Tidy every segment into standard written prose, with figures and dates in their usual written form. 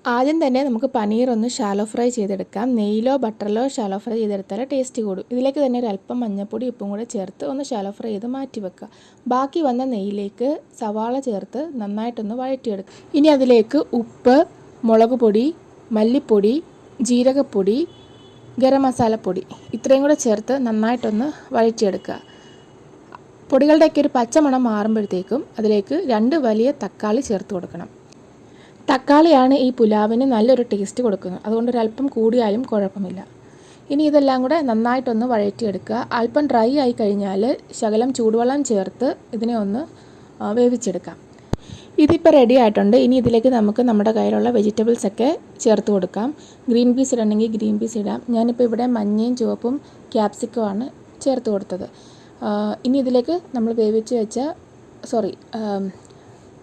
ആദ്യം തന്നെ നമുക്ക് പനീർ ഒന്ന് ഷാലോ ഫ്രൈ ചെയ്തെടുക്കാം. നെയ്യിലോ ബട്ടറിലോ ഷാലോ ഫ്രൈ ചെയ്തെടുത്താൽ ടേസ്റ്റ് കൂടും. ഇതിലേക്ക് തന്നെ ഒരു അല്പം മഞ്ഞൾപ്പൊടി ഉപ്പും കൂടെ ചേർത്ത് ഒന്ന് ഷാലോ ഫ്രൈ ചെയ്ത് മാറ്റി വെക്കുക. ബാക്കി വന്ന നെയ്യിലേക്ക് സവാള ചേർത്ത് നന്നായിട്ടൊന്ന് വഴറ്റിയെടുക്കുക. ഇനി അതിലേക്ക് ഉപ്പ്, മുളക് പൊടി, മല്ലിപ്പൊടി, ജീരകപ്പൊടി, ഗരം മസാലപ്പൊടി ഇത്രയും കൂടെ ചേർത്ത് നന്നായിട്ടൊന്ന് വഴറ്റിയെടുക്കുക. പൊടികളുടെയൊക്കെ ഒരു പച്ചമണം മാറുമ്പോഴത്തേക്കും അതിലേക്ക് 2 വലിയ തക്കാളി ചേർത്ത് കൊടുക്കണം. തക്കാളിയാണ് ഈ പുലാവിന് നല്ലൊരു ടേസ്റ്റ് കൊടുക്കുന്നത്. അതുകൊണ്ട് ഒരല്പം കൂടിയാലും കുഴപ്പമില്ല. ഇനി ഇതെല്ലാം കൂടെ നന്നായിട്ടൊന്ന് വഴറ്റിയെടുക്കുക. അല്പം ഡ്രൈ ആയി കഴിഞ്ഞാൽ ശകലം ചൂടുവെള്ളം ചേർത്ത് ഇതിനെ ഒന്ന് വേവിച്ചെടുക്കാം. ഇതിപ്പോൾ റെഡി ആയിട്ടുണ്ട്. ഇനി ഇതിലേക്ക് നമുക്ക് നമ്മുടെ കയ്യിലുള്ള വെജിറ്റബിൾസൊക്കെ ചേർത്ത് കൊടുക്കാം. ഗ്രീൻ പീസ് ഇടണമെങ്കിൽ ഗ്രീൻ പീസ് ഇടാം. ഞാനിപ്പോൾ ഇവിടെ മഞ്ഞയും ചുവപ്പും ക്യാപ്സിക്കമാണ് ചേർത്ത് കൊടുത്തത്. ഇനി ഇതിലേക്ക് നമ്മൾ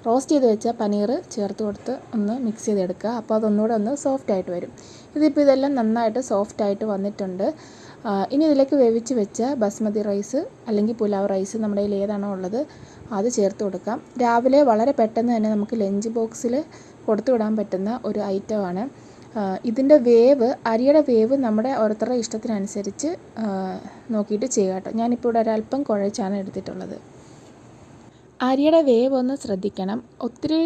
റോസ്റ്റ് ചെയ്ത് വെച്ച പനീർ ചേർത്ത് കൊടുത്ത് ഒന്ന് മിക്സ് ചെയ്തെടുക്കുക. അപ്പോൾ അതൊന്നുകൂടെ ഒന്ന് സോഫ്റ്റ് ആയിട്ട് വരും. ഇതിപ്പോൾ ഇതെല്ലാം നന്നായിട്ട് സോഫ്റ്റ് ആയിട്ട് വന്നിട്ടുണ്ട്. ഇനി ഇതിലേക്ക് വേവിച്ച് വെച്ച ബസ്മതി റൈസ് അല്ലെങ്കിൽ പുലാവ് റൈസ് നമ്മുടെ കയ്യിൽ ഏതാണോ ഉള്ളത് അത് ചേർത്ത് കൊടുക്കാം. രാവിലെ വളരെ പെട്ടെന്ന് തന്നെ നമുക്ക് ലഞ്ച് ബോക്സിൽ കൊടുത്തു വിടാൻ പറ്റുന്ന ഒരു ഐറ്റമാണ്. ഇതിൻ്റെ അരിയുടെ വേവ് നമ്മുടെ ഓരോരുത്തരുടെ ഇഷ്ടത്തിനനുസരിച്ച് നോക്കിയിട്ട് ചെയ്യുക കേട്ടോ. ഞാനിപ്പോൾ ഇവിടെ ഒരല്പം കുഴച്ചാണ് എടുത്തിട്ടുള്ളത്. അരിയുടെ വേവ് ഒന്ന് ശ്രദ്ധിക്കണം. ഒത്തിരി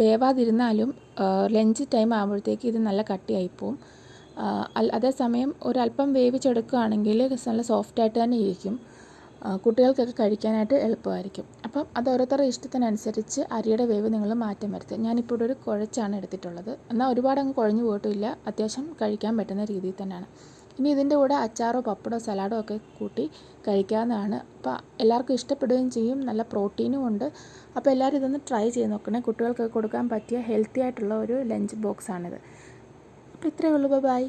വേവാതിരുന്നാലും ലഞ്ച് ടൈം ആകുമ്പോഴത്തേക്ക് ഇത് നല്ല കട്ടിയായിപ്പോവും. അതേസമയം ഒരല്പം വേവിച്ചെടുക്കുകയാണെങ്കിൽ നല്ല സോഫ്റ്റായിട്ട് തന്നെ ഇരിക്കും. കുട്ടികൾക്കൊക്കെ കഴിക്കാനായിട്ട് എളുപ്പമായിരിക്കും. അപ്പം അത് ഓരോരുത്തരുടെ ഇഷ്ടത്തിനനുസരിച്ച് അരിയുടെ വേവ് നിങ്ങൾ മാറ്റം വരുത്തുക. ഞാനിപ്പോൾ ഇവിടെ ഒരു കുഴച്ചാണ് എടുത്തിട്ടുള്ളത്. എന്നാൽ ഒരുപാട് അങ്ങ് കുഴഞ്ഞു പോയിട്ടില്ല. അത്യാവശ്യം കഴിക്കാൻ പറ്റുന്ന രീതിയിൽ തന്നെയാണ്. ഇനി ഇതിൻ്റെ കൂടെ അച്ചാറോ പപ്പടോ സലാഡോ ഒക്കെ കൂട്ടി കഴിക്കാവുന്നതാണ്. അപ്പോൾ എല്ലാവർക്കും ഇഷ്ടപ്പെടുകയും ചെയ്യും. നല്ല പ്രോട്ടീനും ഉണ്ട്. അപ്പോൾ എല്ലാവരും ഇതൊന്ന് ട്രൈ ചെയ്ത് നോക്കണേ. കുട്ടികൾക്കൊക്കെ കൊടുക്കാൻ പറ്റിയ ഹെൽത്തി ആയിട്ടുള്ള ഒരു ലഞ്ച് ബോക്സാണിത്. അപ്പോൾ ഇത്രയേ ഉള്ളൂ. ബൈ.